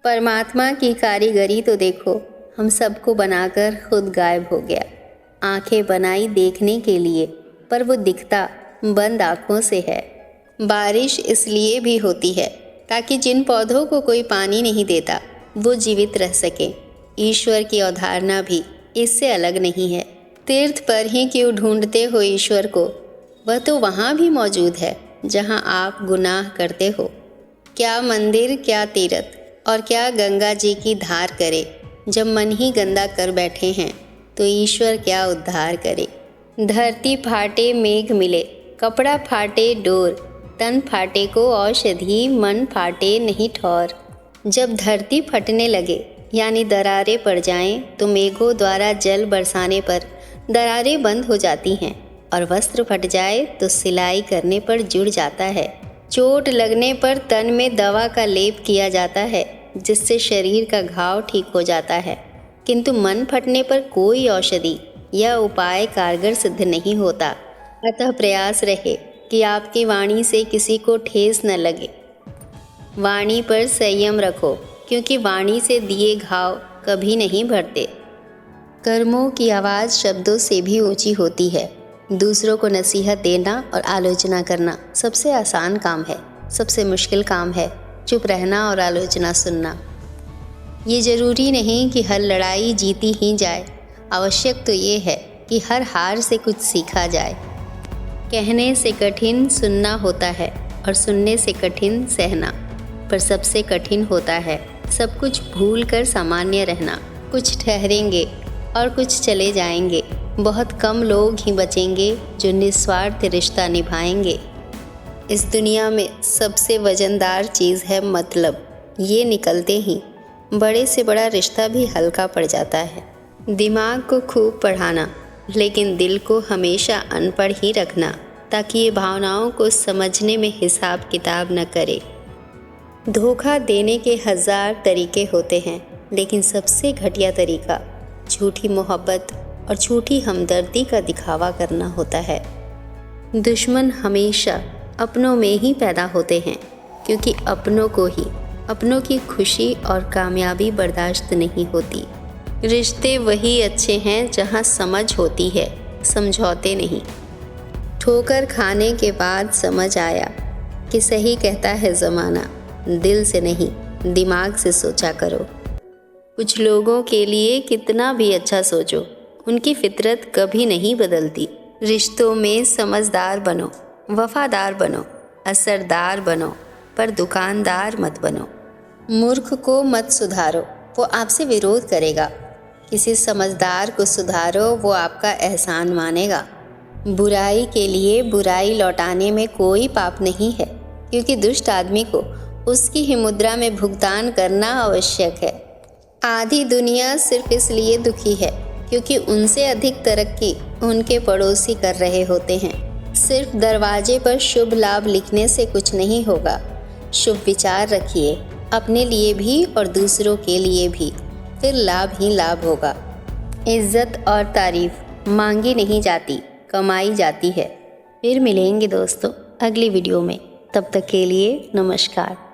परमात्मा की कारीगरी तो देखो, हम सबको बनाकर खुद गायब हो गया। आंखें बनाई देखने के लिए, पर वो दिखता बंद आँखों से है। बारिश इसलिए भी होती है ताकि जिन पौधों को कोई पानी नहीं देता वो जीवित रह सकें। ईश्वर की अवधारणा भी इससे अलग नहीं है। तीर्थ पर ही क्यों ढूंढते हो ईश्वर को, वह तो वहाँ भी मौजूद है जहाँ आप गुनाह करते हो। क्या मंदिर, क्या तीर्थ और क्या गंगा जी की धार करे, जब मन ही गंदा कर बैठे हैं तो ईश्वर क्या उद्धार करे। धरती फाटे मेघ मिले, कपड़ा फाटे डोर, तन फाटे को औषधि, मन फाटे नहीं ठौर। जब धरती फटने लगे यानी दरारें पड़ जाएं, तो मेघों द्वारा जल बरसाने पर दरारें बंद हो जाती हैं, और वस्त्र फट जाए तो सिलाई करने पर जुड़ जाता है। चोट लगने पर तन में दवा का लेप किया जाता है, जिससे शरीर का घाव ठीक हो जाता है, किंतु मन फटने पर कोई औषधि या उपाय कारगर सिद्ध नहीं होता। अतः प्रयास रहे कि आपकी वाणी से किसी को ठेस न लगे। वाणी पर संयम रखो, क्योंकि वाणी से दिए घाव कभी नहीं भरते। कर्मों की आवाज़ शब्दों से भी ऊंची होती है। दूसरों को नसीहत देना और आलोचना करना सबसे आसान काम है, सबसे मुश्किल काम है चुप रहना और आलोचना सुनना। ये ज़रूरी नहीं कि हर लड़ाई जीती ही जाए, आवश्यक तो ये है कि हर हार से कुछ सीखा जाए। कहने से कठिन सुनना होता है, और सुनने से कठिन सहना, पर सबसे कठिन होता है सब कुछ भूल कर सामान्य रहना। कुछ ठहरेंगे और कुछ चले जाएंगे, बहुत कम लोग ही बचेंगे जो निस्वार्थ रिश्ता निभाएंगे। इस दुनिया में सबसे वजनदार चीज़ है मतलब। ये निकलते ही बड़े से बड़ा रिश्ता भी हल्का पड़ जाता है। दिमाग को खूब पढ़ाना, लेकिन दिल को हमेशा अनपढ़ ही रखना, ताकि ये भावनाओं को समझने में हिसाब किताब न करे। धोखा देने के 1000 तरीके होते हैं, लेकिन सबसे घटिया तरीका झूठी मोहब्बत और झूठी हमदर्दी का दिखावा करना होता है। दुश्मन हमेशा अपनों में ही पैदा होते हैं, क्योंकि अपनों को ही अपनों की खुशी और कामयाबी बर्दाश्त नहीं होती। रिश्ते वही अच्छे हैं जहाँ समझ होती है, समझौते नहीं। ठोकर खाने के बाद समझ आया कि सही कहता है ज़माना, दिल से नहीं दिमाग से सोचा करो। कुछ लोगों के लिए कितना भी अच्छा सोचो, उनकी फितरत कभी नहीं बदलती। रिश्तों में समझदार बनो, वफादार बनो, असरदार बनो, पर दुकानदार मत बनो। मूर्ख को मत सुधारो, वो आपसे विरोध करेगा। किसी समझदार को सुधारो, वो आपका एहसान मानेगा। बुराई के लिए बुराई लौटाने में कोई पाप नहीं है, क्योंकि दुष्ट आदमी को उसकी ही मुद्रा में भुगतान करना आवश्यक है। आधी दुनिया सिर्फ इसलिए दुखी है क्योंकि उनसे अधिक तरक्की उनके पड़ोसी कर रहे होते हैं। सिर्फ दरवाजे पर शुभ लाभ लिखने से कुछ नहीं होगा। शुभ विचार रखिए, अपने लिए भी और दूसरों के लिए भी, फिर लाभ ही लाभ होगा। इज्जत और तारीफ मांगी नहीं जाती, कमाई जाती है। फिर मिलेंगे दोस्तों अगली वीडियो में, तब तक के लिए नमस्कार।